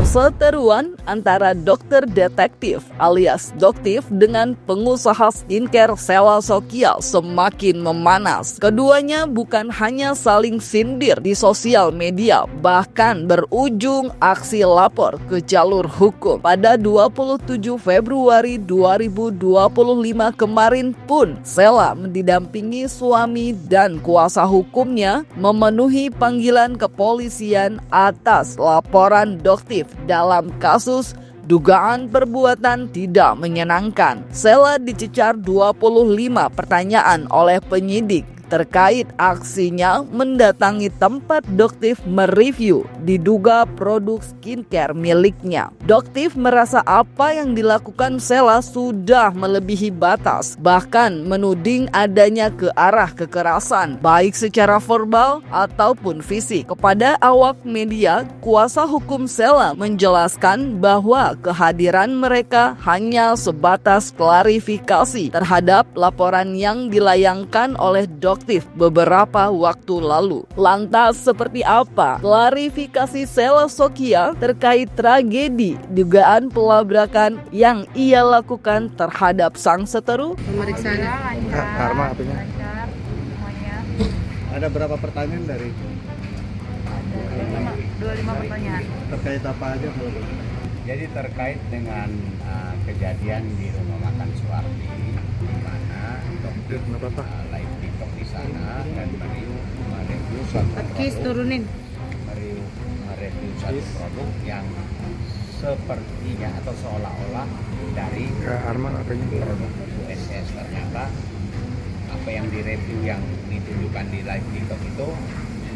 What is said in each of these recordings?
Perseteruan antara dokter detektif alias Doktif dengan pengusaha skincare Sheila Shokya semakin memanas. Keduanya bukan hanya saling sindir di sosial media, bahkan berujung aksi lapor ke jalur hukum. Pada 27 Februari 2025 kemarin pun Sheila didampingi suami dan kuasa hukumnya memenuhi panggilan kepolisian atas laporan Doktif dalam kasus dugaan perbuatan tidak menyenangkan. Sheila dicecar 25 pertanyaan oleh penyidik terkait aksinya mendatangi tempat Doktif mereview diduga produk skincare miliknya. Doktif merasa apa yang dilakukan Sheila sudah melebihi batas, bahkan menuding adanya ke arah kekerasan, baik secara verbal ataupun fisik. Kepada awak media, kuasa hukum Sheila menjelaskan bahwa kehadiran mereka hanya sebatas klarifikasi terhadap laporan yang dilayangkan oleh Doktif beberapa waktu lalu. Lantas seperti apa klarifikasi Sheila Shokya terkait tragedi dugaan pelabrakan yang ia lakukan terhadap sang seteru? Pemeriksaan lancar, semuanya. Ada berapa pertanyaan dari? Ada 25 pertanyaan. Terkait apa aja Bu? Jadi terkait dengan kejadian di rumah makan Suwardi, di mana Doktif live TikTok di sana dan mereview suatu produk, mereview suatu produk yang sepertinya atau seolah-olah dari produk USS. Ternyata apa yang direview yang ditunjukkan di live TikTok itu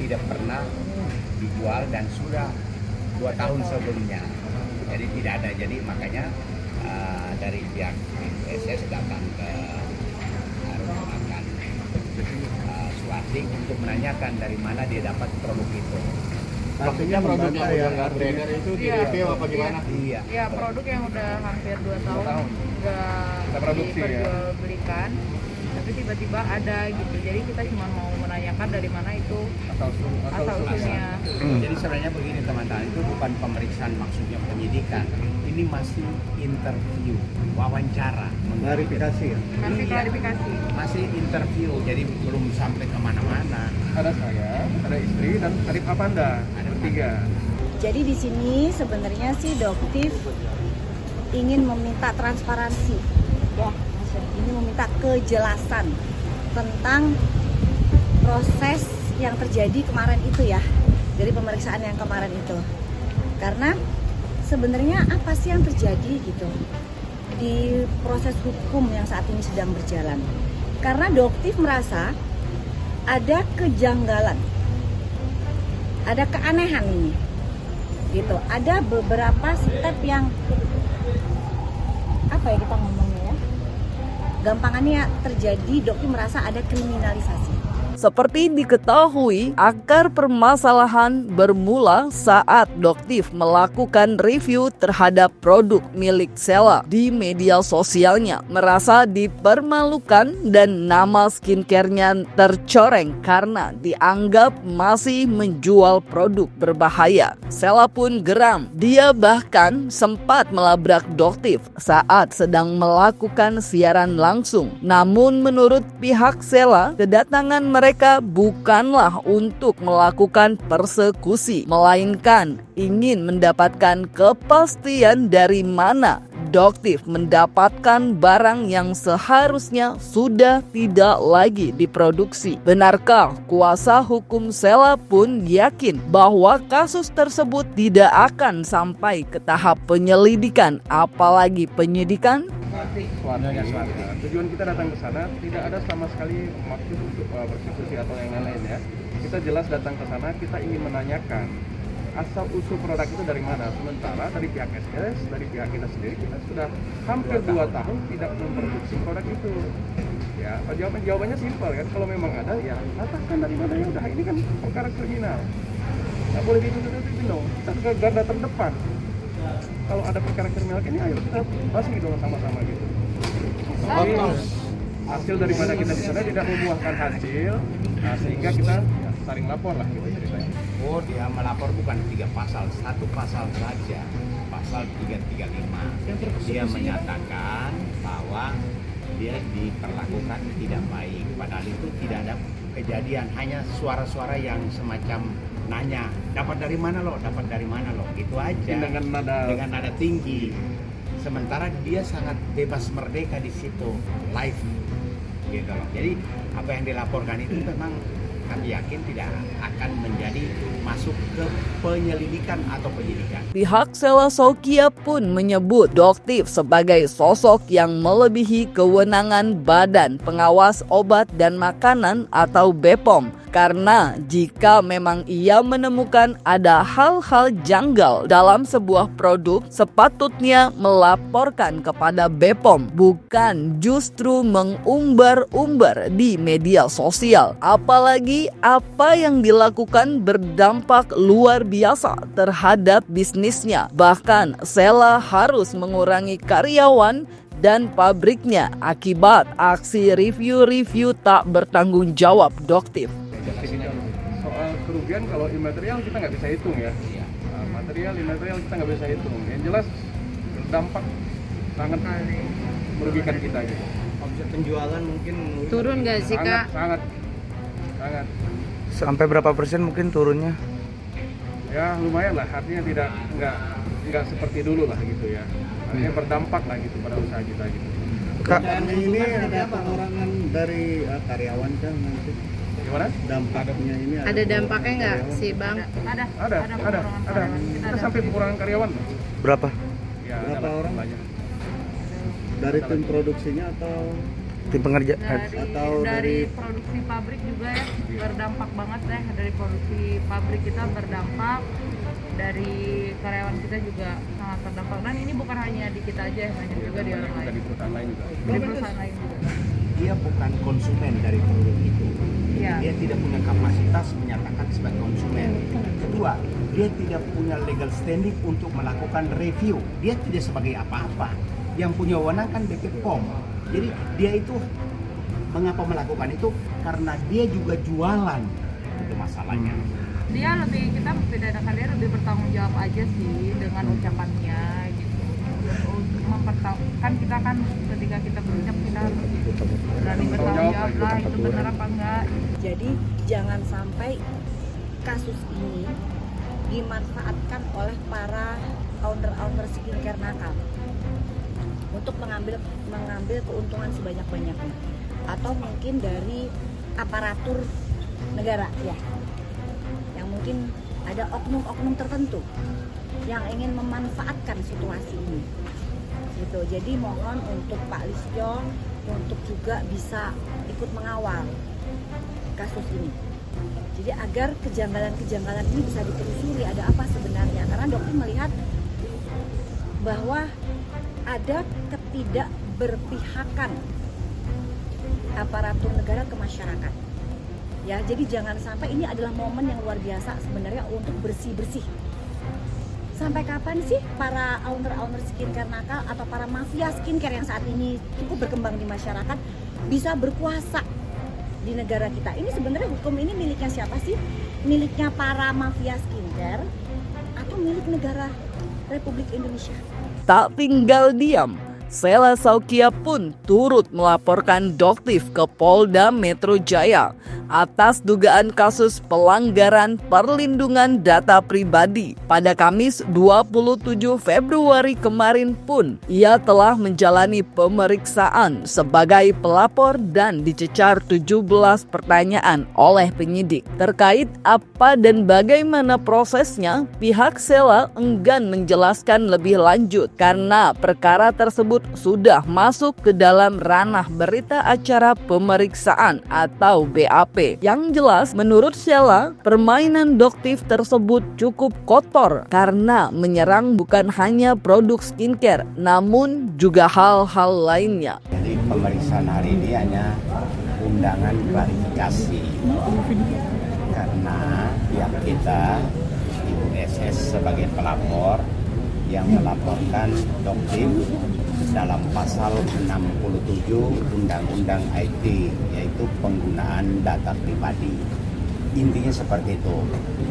tidak pernah dijual dan sudah 2 tahun sebelumnya. Jadi tidak ada, jadi makanya dari pihak USS datang ke rumah makan Suwardi untuk menanyakan dari mana dia dapat produk itu. Maksudnya produk yang nggak beredar itu di review apa gimana? Iya. Ya, produk yang udah hampir 2 tahun udah produksi ya. Diperjualbelikan, tapi tiba-tiba ada gitu. Jadi kita cuma mau menanyakan dari mana itu asal usulnya. Jadi sebenarnya begini teman-teman, itu bukan pemeriksaan maksudnya penyidikan. Ini masih interview, wawancara, Klarifikasi ya? Masih klarifikasi. masih interview, jadi belum sampai kemana-mana. Ada saya, ada istri, dan Arif Apanda, ada bertiga. Jadi di sini sebenarnya sih Doktif ingin meminta transparansi, ya, ini meminta kejelasan tentang proses yang terjadi kemarin itu ya, dari pemeriksaan yang kemarin itu. Karena sebenarnya apa sih yang terjadi gitu di proses hukum yang saat ini sedang berjalan? Karena Doktif merasa ada kejanggalan, ada keanehan ini, gitu. Ada beberapa step yang apa ya kita ngomongnya ya? Gampangannya terjadi, Doktif merasa ada kriminalisasi. Seperti diketahui, akar permasalahan bermula saat Doktif melakukan review terhadap produk milik Sheila di media sosialnya, merasa dipermalukan dan nama skincare-nya tercoreng karena dianggap masih menjual produk berbahaya. Sheila pun geram. Dia bahkan sempat melabrak Doktif saat sedang melakukan siaran langsung. Namun menurut pihak Sheila, kedatangan mereka bukanlah untuk melakukan persekusi, melainkan ingin mendapatkan kepastian dari mana Doktif mendapatkan barang yang seharusnya sudah tidak lagi diproduksi. Benarkah kuasa hukum Sheila pun yakin bahwa kasus tersebut tidak akan sampai ke tahap penyelidikan, apalagi penyidikan? Tujuan kita datang ke sana tidak ada sama sekali maksud untuk persekusi atau yang lain-lain ya. Kita jelas datang ke sana, kita ingin menanyakan asal usul produk itu dari mana. Sementara dari pihak SS, dari pihak kita sendiri, kita sudah hampir 2 tahun tidak memproduksi produk itu. Ya, jawabannya simpel kan. Kalau memang ada, ya katakan dari mana. Ya udah, ini kan perkara kriminal. Nggak boleh ditutup-tutupin dong. Kita ke garda terdepan. Kalau ada perkara kriminal ini, ayo kita bahas dong sama-sama gitu. Jadi, hasil daripada kita di sana tidak membuahkan hasil, nah, sehingga kita saling lapor lah gitu ceritanya. Oh, dia melapor bukan 3 pasal, 1 pasal saja, pasal 335. Dia menyatakan bahwa dia diperlakukan tidak baik, padahal itu tidak ada kejadian, hanya suara-suara yang semacam nanya, dapat dari mana lo, gitu aja. Dengan nada tinggi. Sementara dia sangat bebas merdeka di situ, live, gitu loh. Jadi apa yang dilaporkan itu memang kami yakin tidak akan menjadi masuk ke penyelidikan atau penyidikan. Pihak Sela Sokia pun menyebut Doktif sebagai sosok yang melebihi kewenangan Badan Pengawas Obat dan Makanan atau BPOM. Karena jika memang ia menemukan ada hal-hal janggal dalam sebuah produk, sepatutnya melaporkan kepada BPOM, bukan justru mengumbar-umbar di media sosial. Apalagi apa yang dilakukan berdampak luar biasa terhadap bisnisnya. Bahkan Sela harus mengurangi karyawan dan pabriknya akibat aksi review-review tak bertanggung jawab Doktif. Soal kerugian kalau imaterial kita nggak bisa hitung ya. Material, imaterial kita nggak bisa hitung. Yang jelas berdampak sangat merugikan kita gitu. Omset penjualan mungkin Turun nggak sih Kak? Sangat. Sampai berapa persen mungkin turunnya? Ya lumayan lah, artinya nggak seperti dulu lah gitu ya. Artinya berdampak lah gitu pada usaha kita gitu. Kak, ini ada pengurangan dari karyawan kan nanti? Gimana? Dampaknya ini Ada dampaknya nggak sih Bang? Ada. Kita sampai pengurangan karyawan loh. berapa? Ya, Berapa ada orang? banyak. dari tim produksinya atau Tim pengerja Atau dari dari- produksi pabrik juga ya berdampak banget deh. Dari produksi pabrik kita berdampak, dari karyawan kita juga sangat terdampak. Dan ini bukan hanya di kita aja, banyak juga di orang lain, Dari perusahaan lain juga. di perusahaan lain juga. dia bukan konsumen dari produk itu. Iya. Dia tidak punya kapasitas menyatakan sebagai konsumen. Kedua, dia tidak punya legal standing untuk melakukan review. Dia tidak sebagai apa-apa. Yang punya wewenang kan BPOM. Jadi dia itu mengapa melakukan itu? Karena dia juga jualan. Itu masalahnya. Kita membedakan dia lebih bertanggung jawab aja sih dengan ucapannya gitu. Kan kita kan ketika kita berucap kita harus berani bertanggung jawab lah, itu benar apa enggak. Jadi jangan sampai kasus ini dimanfaatkan oleh para owner skincare nakal untuk mengambil keuntungan sebanyak-banyaknya, atau mungkin dari aparatur negara ya, yang mungkin ada oknum-oknum tertentu yang ingin memanfaatkan situasi ini gitu. Jadi mohon untuk Pak Listio untuk juga bisa ikut mengawal kasus ini, jadi agar kejanggalan-kejanggalan ini bisa ditelusuri, ada apa sebenarnya, karena dokter melihat bahwa ada ketidakberpihakan aparatur negara ke masyarakat ya. Jadi jangan sampai, ini adalah momen yang luar biasa sebenarnya untuk bersih-bersih. Sampai kapan sih para owner skincare nakal atau para mafia skincare yang saat ini cukup berkembang di masyarakat bisa berkuasa di negara kita? Ini sebenarnya hukum ini miliknya siapa sih? Miliknya para mafia skincare atau milik negara Republik Indonesia? Tak tinggal diam, Sela Sokia pun turut melaporkan Doktif ke Polda Metro Jaya atas dugaan kasus pelanggaran perlindungan data pribadi. Pada Kamis 27 Februari kemarin pun, ia telah menjalani pemeriksaan sebagai pelapor dan dicecar 17 pertanyaan oleh penyidik. Terkait apa dan bagaimana prosesnya, pihak Sela enggan menjelaskan lebih lanjut karena perkara tersebut sudah masuk ke dalam ranah berita acara pemeriksaan atau BAP. Yang jelas, menurut Sela, permainan Doktif tersebut cukup kotor karena menyerang bukan hanya produk skincare, namun juga hal-hal lainnya. Jadi pemeriksaan hari ini hanya undangan klarifikasi karena pihak kita, Ibu SS sebagai pelapor yang melaporkan Doktif dalam pasal 67 Undang-Undang IT, yaitu penggunaan data pribadi. Intinya seperti itu.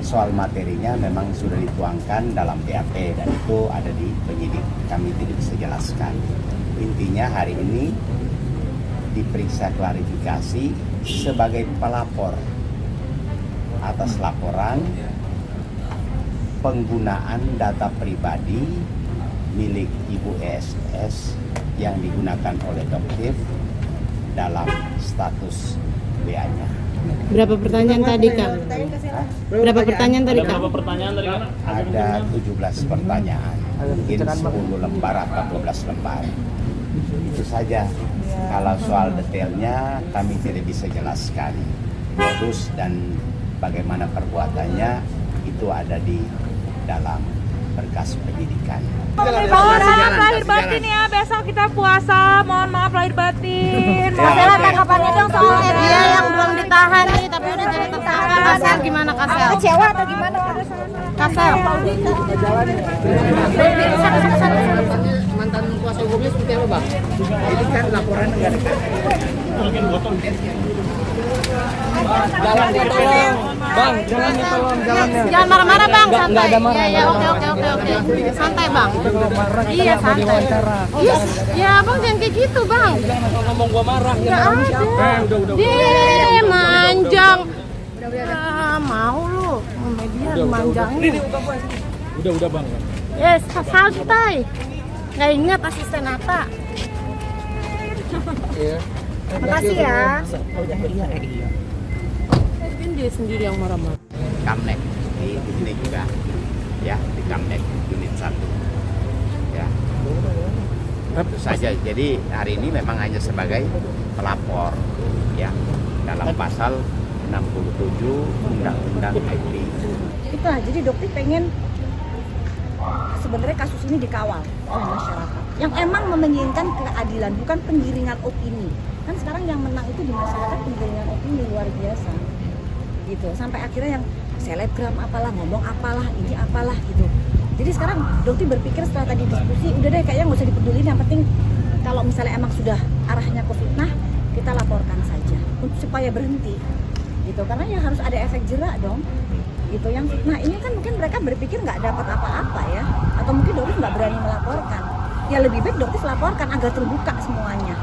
Soal materinya memang sudah dituangkan dalam BAP dan itu ada di penyidik. Kami tidak bisa jelaskan. Intinya hari ini diperiksa klarifikasi sebagai pelapor atas laporan penggunaan data pribadi milik Ibu ESS yang digunakan oleh Doktif dalam status BA-nya. Berapa pertanyaan tadi, Kak? Berapa pertanyaan tadi, Kak? Ada 17 pertanyaan, mungkin 10 lembar atau 12 lembar. Itu saja. Kalau soal detailnya kami tidak bisa jelaskan. Modus dan bagaimana perbuatannya itu ada di dalam berkas penyidikan. Mohon maaf lahir batin ya, besok kita puasa. Mohon maaf lahir batin. Kasel tanggapannya dong soal Iya, yang belum ditahan nih, tapi udah jadi tersangka. Kasel gimana, Kasel? kecewa atau gimana? Kasel. Mantan kuasa hukumnya seperti apa, Bang? Ini kan laporan negara. Jangan marah-marah, Bang. Santai. Iya, oke. Santai, Bang. Iya, santai. Iya, Bang, jangan kayak gitu, Bang. Ngomong gua marah ya. Dia manjang. Mau lu, media manjangin. Udah Bang. Yes, santai. Nggak ingat asisten Nata. Makasih ya. Mungkin dia sendiri yang marah-marah. Kamnek di sini juga, ya di Kamnek unit 1. Ya, itu saja. Jadi hari ini memang hanya sebagai pelapor, ya dalam pasal 67 Undang-Undang IT. Itulah, jadi Doktif pengen sebenarnya kasus ini dikawal oleh masyarakat yang emang menginginkan keadilan, bukan penggiringan opini. Kan sekarang yang menang itu di masyarakat penggiringan opini luar biasa gitu, sampai akhirnya yang selebgram apalah, ngomong apalah, ini apalah gitu. Jadi sekarang Doktif berpikir setelah tadi diskusi, udah deh kayaknya nggak usah dipedulin, yang penting kalau misalnya emang sudah arahnya ke fitnah, kita laporkan saja supaya berhenti gitu, karena ya harus ada efek jerak dong gitu. Yang fitnah ini kan mungkin mereka berpikir nggak dapat apa-apa ya, atau mungkin Doktif nggak berani melaporkan. Ya lebih baik Doktif laporkan agar terbuka semuanya.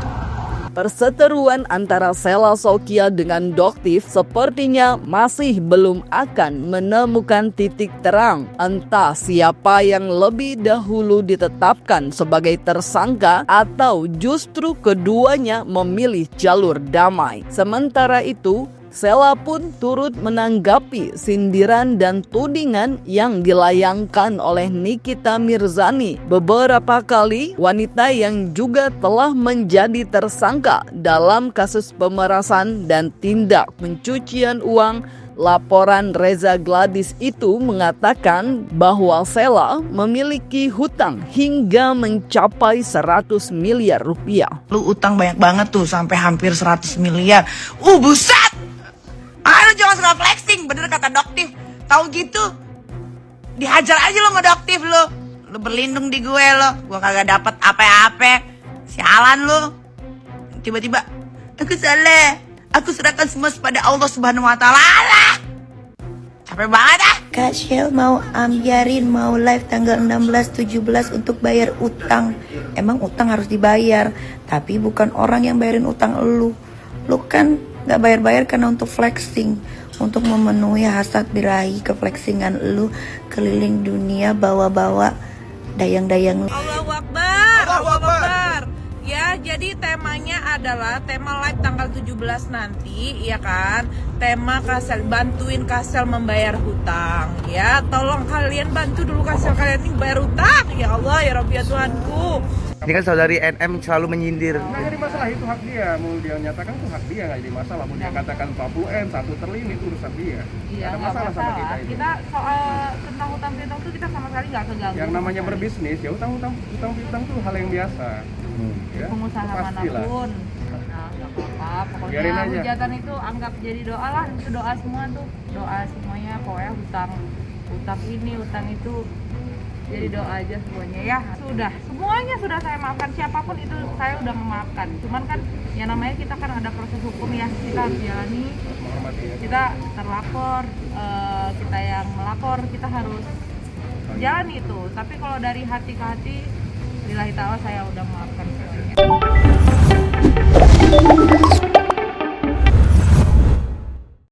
Perseteruan antara Sela Sokya dengan Doktif sepertinya masih belum akan menemukan titik terang. Entah siapa yang lebih dahulu ditetapkan sebagai tersangka atau justru keduanya memilih jalur damai. Sementara itu, Sela pun turut menanggapi sindiran dan tudingan yang dilayangkan oleh Nikita Mirzani. Beberapa kali wanita yang juga telah menjadi tersangka dalam kasus pemerasan dan tindak pencucian uang laporan Reza Gladys itu mengatakan bahwa Sela memiliki hutang hingga mencapai 100 miliar rupiah. Lu utang banyak banget tuh, sampai hampir 100 miliar. Buset! Lu jangan suka flexing, bener kata Doktif. Tahu gitu, dihajar aja lo ngedoktif lo. Lu berlindung di gue lo. Gue kagak dapet apa-apa. Sialan lo. Tiba-tiba, aku salah. Aku serahkan semua pada Allah Subhanahu Wa Taala. Alah, capek banget ah. Kak Shell mau ambiarin mau live tanggal 16-17 untuk bayar utang. Emang utang harus dibayar, tapi bukan orang yang bayarin utang lu. Lu kan gak bayar-bayar karena untuk flexing, untuk memenuhi hasrat birahi keflexingan lu keliling dunia bawa-bawa dayang-dayang lu. Allahu Akbar, Allahu Akbar. Ya, jadi temanya adalah tema live tanggal 17 nanti, ya kan? Tema Kasel, bantuin Kasel membayar hutang. Ya, tolong kalian bantu dulu Kasel kalian ini bayar hutang. Ya Allah, ya Rabbi ya Tuhanku. Ini kan saudari NM selalu menyindir. Nggak jadi masalah, itu hak dia. Mau dia nyatakan itu hak dia, nggak jadi masalah. Mau dia katakan 40M, 1 triliun itu urusan dia. Iya, Nggak ada masalah sama kita itu. Kita soal tentang hutang piutang itu kita sama sekali nggak keganggu. Yang namanya berbisnis, ya utang itu hal yang biasa. Ya, Pengusaha pastilah. manapun. Nah, nggak apa-apa. Biarin Pokoknya aja. hujatan itu anggap jadi doa lah. Itu doa semua tuh. Doa semuanya. Pokoknya hutang ini, hutang itu. Jadi doa aja semuanya ya. Sudah, semuanya sudah saya maafkan. Siapapun itu saya udah memaafkan. Cuman kan yang namanya kita kan ada proses hukum ya. Kita harus jalani menghormati ya. kita terlapor, kita yang melapor, kita harus jalan itu. Tapi kalau dari hati ke hati, lillahi ta'ala saya udah memaafkan semuanya.